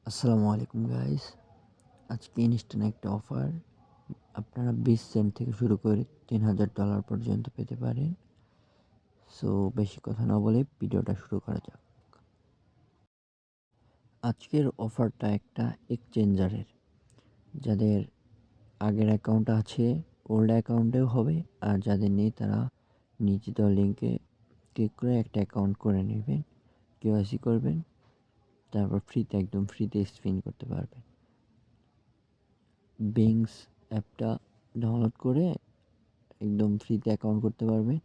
আসসালামু আলাইকুম গাইস। আজকে ইনস্ট্যান্ট একটা অফার আপনারা 20 সেন্ট থেকে শুরু করে $3000 পর্যন্ত পেতে পারেন। সো বেশি কথা না বলে ভিডিওটা শুরু করা যাক। আজকের অফারটা একটা এক্সচেঞ্জারের, যাদের আগের অ্যাকাউন্ট আছে ওল্ড অ্যাকাউন্টেও হবে, আর যাদের নেই তারা নিচে দেওয়া লিঙ্কে ক্লিক করে একটা অ্যাকাউন্ট করে নেবেন, কেওয়াইসি করবেন, তারপর একদম ফ্রিতে স্পিন করতে পারবেন। বিংস অ্যাপটা ডাউনলোড করে একদম ফ্রিতে অ্যাকাউন্ট করতে পারবেন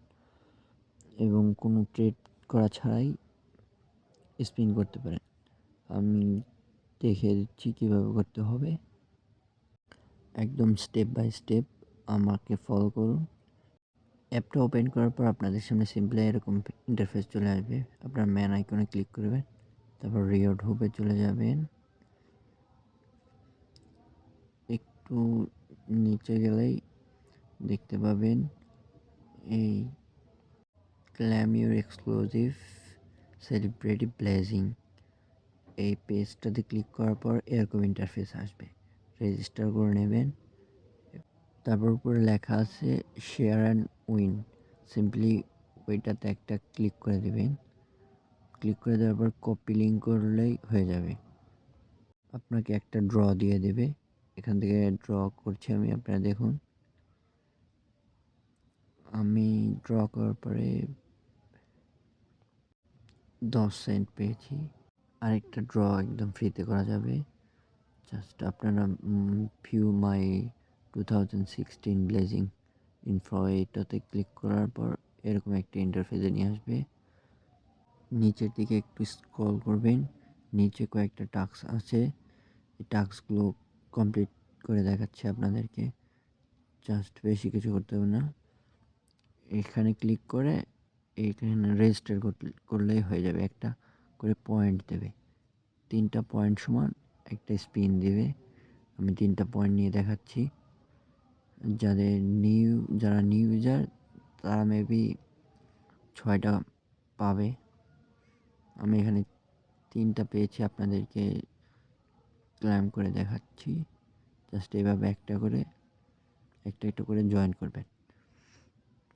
এবং কোনো ট্রেড করা ছাড়াই স্পিন করতে পারেন। আমি দেখিয়ে দিচ্ছি কীভাবে করতে হবে, একদম স্টেপ বাই স্টেপ আমাকে ফলো করুন। অ্যাপটা ওপেন করার পর আপনাদের সামনে সিম্পলি এরকম ইন্টারফেস চলে আসবে। আপনার ম্যান আইকনে ক্লিক করবেন, তারপর রিওয়ার্ড হুবে চলে যাবেন, একটু নিচে গেলেই দেখতে পাবেন এই claim your exclusive celebrity blazing. এই পেজটাতে ক্লিক করার পর এরকম ইন্টারফেস আসবে, রেজিস্টার করে নেবেন। তারপর উপরে লেখা আছে শেয়ার অ্যান্ড উইন, সিম্পলি ওইটাতে একটা ক্লিক করে দেবেন। ক্লিক করে দেওয়ার পর কপি লিঙ্ক করলেই হয়ে যাবে। আপনাকে একটা ড্র দিয়ে দেবে, এখান থেকে ড্র করছি আমি, আপনারা দেখুন। আমি ড্র করার পরে 10 সেন্ট পেয়েছি। আরেকটা ড্র একদম ফ্রিতে করা যাবে। জাস্ট আপনারা ভিউ মাই 2016 ব্লেজিং ইনফো এটাতে ক্লিক করার পর এরকম একটা ইন্টারফেসে নিয়ে আসবে। নিচের দিকে একটু স্ক্রল করবেন, নিচে কয়েকটা টাস্ক আছে, এই টাস্কগুলো কমপ্লিট করে দেখাচ্ছে আপনাদেরকে। জাস্ট বেশি কিছু করতে হবে না, এখানে ক্লিক করে এইখানে রেজিস্টার করলেই হয়ে যাবে। একটা করে পয়েন্ট দেবে, 3টা পয়েন্ট সমান একটা স্পিন দেবে। আমি 3টা পয়েন্ট নিয়ে দেখাচ্ছি। যারা নিউ ইউজার তারা মেবি 6টা পাবে, আমি এখানে 3টা পেয়েছি, আপনাদেরকে ক্লাইম করে দেখাচ্ছি। জাস্ট এভাবে একটা একটা করে জয়েন করবেন।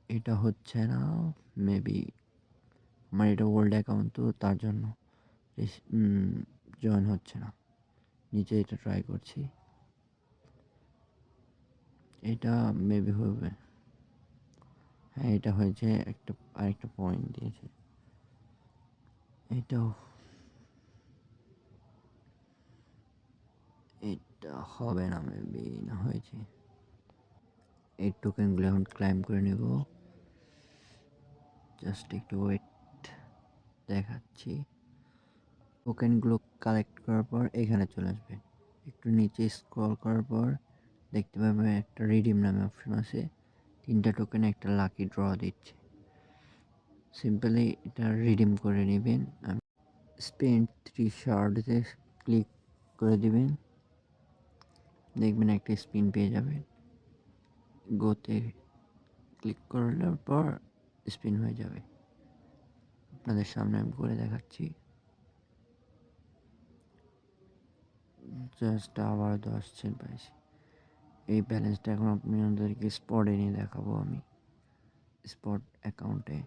এটা হচ্ছে না, মেবি আমার এটা ওল্ড অ্যাকাউন্ট তো তার জন্য জয়েন হচ্ছে না। নিচে এটা ট্রাই করছি, এটা মেবি হবে। হ্যাঁ, এটা হয়েছে, আরেকটা পয়েন্ট দিয়েছে। এটা হবে না, মেবি না হয়েছে। এই টোকেনগুলো এখন ক্লাইম করে নেব, জাস্ট একটু ওয়েট, দেখাচ্ছি। টোকেনগুলো কালেক্ট করার পর এখানে চলে আসবে, একটু নিচে স্ক্রল করার পর দেখতে পাবেন একটা রিডিম নামে অপশন আছে। 3টা টোকেনে একটা লাকি ড্র দিচ্ছে, সিম্পলি এটা রিডিম করে নেবেন। স্পেন্ড 3 শার্টসে ক্লিক করে দিবেন, দেখবেন একটা স্পিন পেয়ে যাবেন। গোতে ক্লিক করার পর স্পিন হয়ে যাবে। আপনাদের সামনে আমি করে দেখাচ্ছি। জাস্ট আবার 10 সেন্ট পাইছি। এই ব্যালেন্সটা এখন আপনাদেরকে স্পটে নিয়ে দেখাবো। আমি স্পট অ্যাকাউন্টে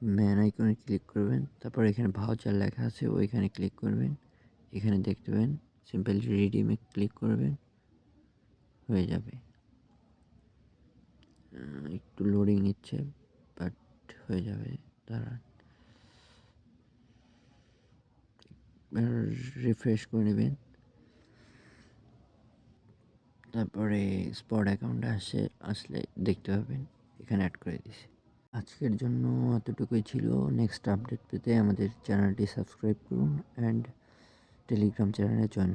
ম্যান আইকনে ক্লিক করবেন, তারপর এখানে ভাউচার লেখা আছে ওইখানে ক্লিক করবেন। এখানে দেখতে পাবেন সিম্পলি রিডিমে ক্লিক করবেন, হয়ে যাবে। একটু লোডিং নিচ্ছে, বাট হয়ে যাবে, দাঁড়ান রিফ্রেশ করে নেবেন। তারপরে স্পট অ্যাকাউন্টে আসলে দেখতে পাবেন এখানে অ্যাড করে দিছি। আজকের জন্য এতটুকুই ছিল। নেক্সট আপডেট পেতে আমাদের চ্যানেলটি সাবস্ক্রাইব করুন অ্যান্ড টেলিগ্রাম চ্যানেলে জয়েন